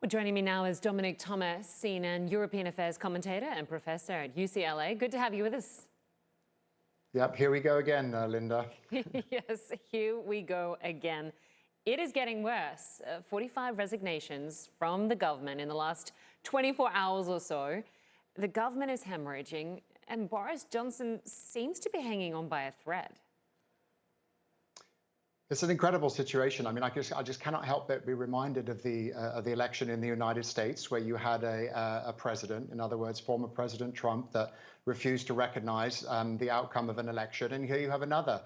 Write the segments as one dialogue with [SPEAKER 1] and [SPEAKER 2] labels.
[SPEAKER 1] Joining me now is Dominic, CNN European Affairs commentator and professor at UCLA. Good to have you with us.
[SPEAKER 2] Yep, here we go again, Lynda.
[SPEAKER 1] Yes, here we go again. It is getting worse. 45 resignations from the government in the last 24 hours or so. The government is hemorrhaging, and Boris Johnson seems to be hanging on by a thread.
[SPEAKER 2] It's an incredible situation. I mean, I just cannot help but be reminded of the election in the United States, where you had a president, in other words, former President Trump, that refused to recognize the outcome of an election. And here you have another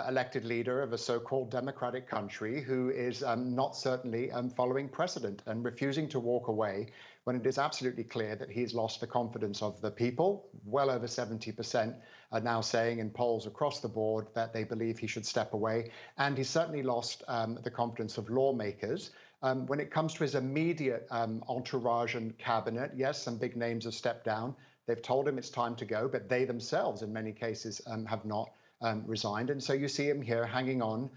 [SPEAKER 2] elected leader of a so-called democratic country who is not certainly following precedent and refusing to walk away when it is absolutely clear that he's lost the confidence of the people. Well over 70% are now saying in polls across the board that they believe he should step away. And he's certainly lost the confidence of lawmakers. When it comes to his immediate entourage and cabinet, yes, some big names have stepped down. They've told him it's time to go, but they themselves, in many cases, have not resigned. And so you see him here hanging on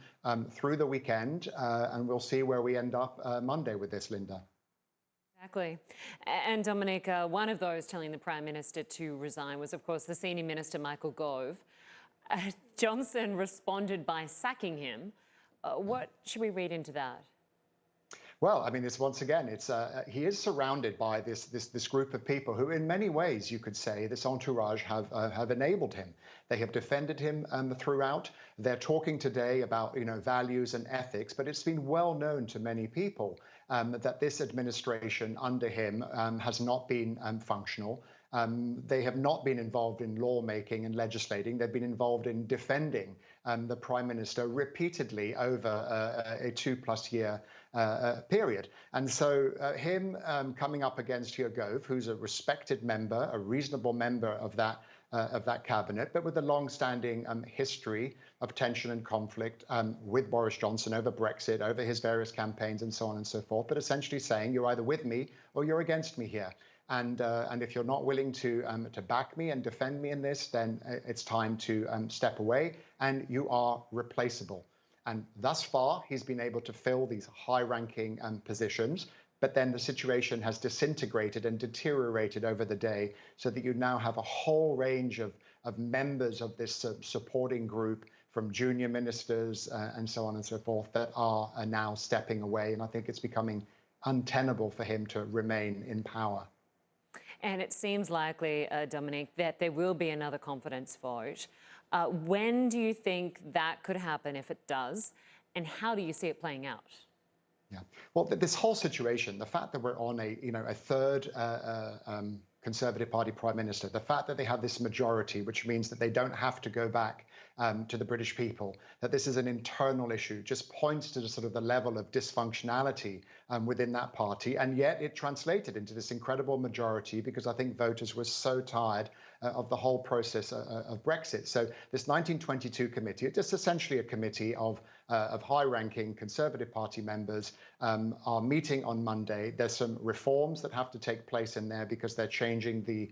[SPEAKER 2] through the weekend, and we'll see where we end up Monday with this, Lynda.
[SPEAKER 1] Exactly. And Dominic, one of those telling the Prime Minister to resign was, of course, the Senior Minister, Michael Gove. Johnson responded by sacking him. What should we read into that?
[SPEAKER 2] Well, I mean, it's once again, he is surrounded by this group of people who, in many ways, you could say, this entourage have enabled him. They have defended him throughout. They're talking today about values and ethics, but it's been well known to many people that this administration under him has not been functional. They have not been involved in lawmaking and legislating. They've been involved in defending the Prime Minister repeatedly over a 2+ year period. And so him coming up against Gove, who's a respected member, a reasonable member of that cabinet, but with a long-standing history of tension and conflict with Boris Johnson over Brexit, over his various campaigns and so on and so forth, but essentially saying you're either with me or you're against me here. And if you're not willing to back me and defend me in this, then it's time to step away, and you are replaceable. And thus far, he's been able to fill these high-ranking positions, but then the situation has disintegrated and deteriorated over the day, so that you now have a whole range of members of this supporting group, from junior ministers and so on and so forth, that are now stepping away. And I think it's becoming untenable for him to remain in power.
[SPEAKER 1] And it seems likely, Dominic, that there will be another confidence vote. When do you think that could happen, if it does? And how do you see it playing out?
[SPEAKER 2] Yeah, well, this whole situation, the fact that we're on a third Conservative Party Prime Minister, the fact that they have this majority, which means that they don't have to go back to the British people, that this is an internal issue, just points to the level of dysfunctionality within that party. And yet it translated into this incredible majority, because I think voters were so tired of the whole process of Brexit. So this 1922 committee, it's just essentially a committee of high-ranking Conservative Party members, are meeting on Monday. There's some reforms that have to take place in there, because they're changing the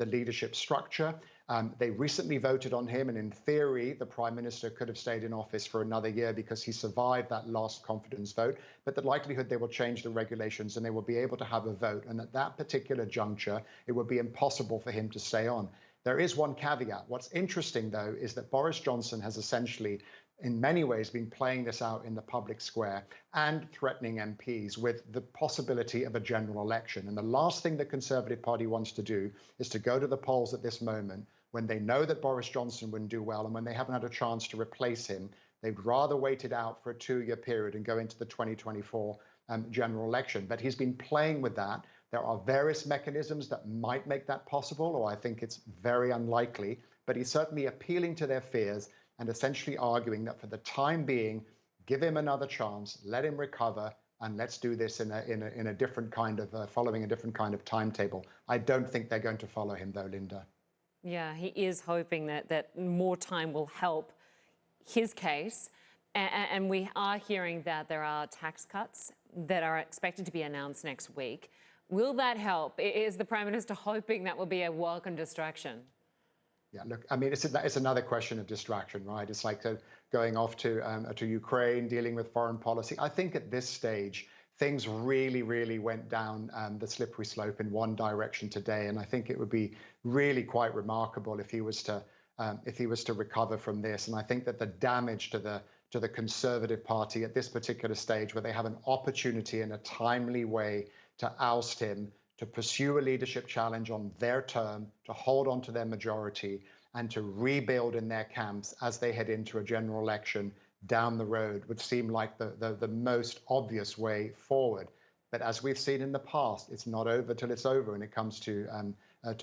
[SPEAKER 2] leadership structure. They recently voted on him, and in theory, the Prime Minister could have stayed in office for another year because he survived that last confidence vote. But the likelihood they will change the regulations and they will be able to have a vote. And at that particular juncture, it would be impossible for him to stay on. There is one caveat. What's interesting, though, is that Boris Johnson has essentially, in many ways, been playing this out in the public square and threatening MPs with the possibility of a general election. And the last thing the Conservative Party wants to do is to go to the polls at this moment, when they know that Boris Johnson wouldn't do well and when they haven't had a chance to replace him. They'd rather wait it out for a 2-year period and go into the 2024 general election. But he's been playing with that. There are various mechanisms that might make that possible, or I think it's very unlikely. But he's certainly appealing to their fears and essentially arguing that for the time being, give him another chance, let him recover, and let's do this in a different kind of, following a different kind of timetable. I don't think they're going to follow him, though, Lynda.
[SPEAKER 1] Yeah, he is hoping that more time will help his case. And we are hearing that there are tax cuts that are expected to be announced next week. Will that help? Is the Prime Minister hoping that will be a welcome distraction?
[SPEAKER 2] Yeah, look, I mean, it's another question of distraction, right? It's like going off to Ukraine, dealing with foreign policy. I think at this stage, things really, really went down the slippery slope in one direction today. And I think it would be really quite remarkable if he was to recover from this. And I think that the damage to the Conservative Party at this particular stage, where they have an opportunity in a timely way to oust him, to pursue a leadership challenge on their term, to hold on to their majority, and to rebuild in their camps as they head into a general election down the road, would seem like the most obvious way forward. But as we've seen in the past, it's not over till it's over when it comes to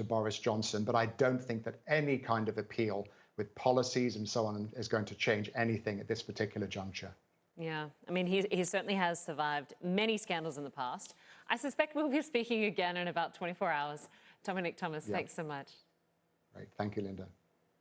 [SPEAKER 2] Boris Johnson. But I don't think that any kind of appeal with policies and so on is going to change anything at this particular juncture.
[SPEAKER 1] Yeah, I mean, he certainly has survived many scandals in the past. I suspect we'll be speaking again in about 24 hours. Dominic Thomas, thanks so much.
[SPEAKER 2] Great. Thank you, Lynda.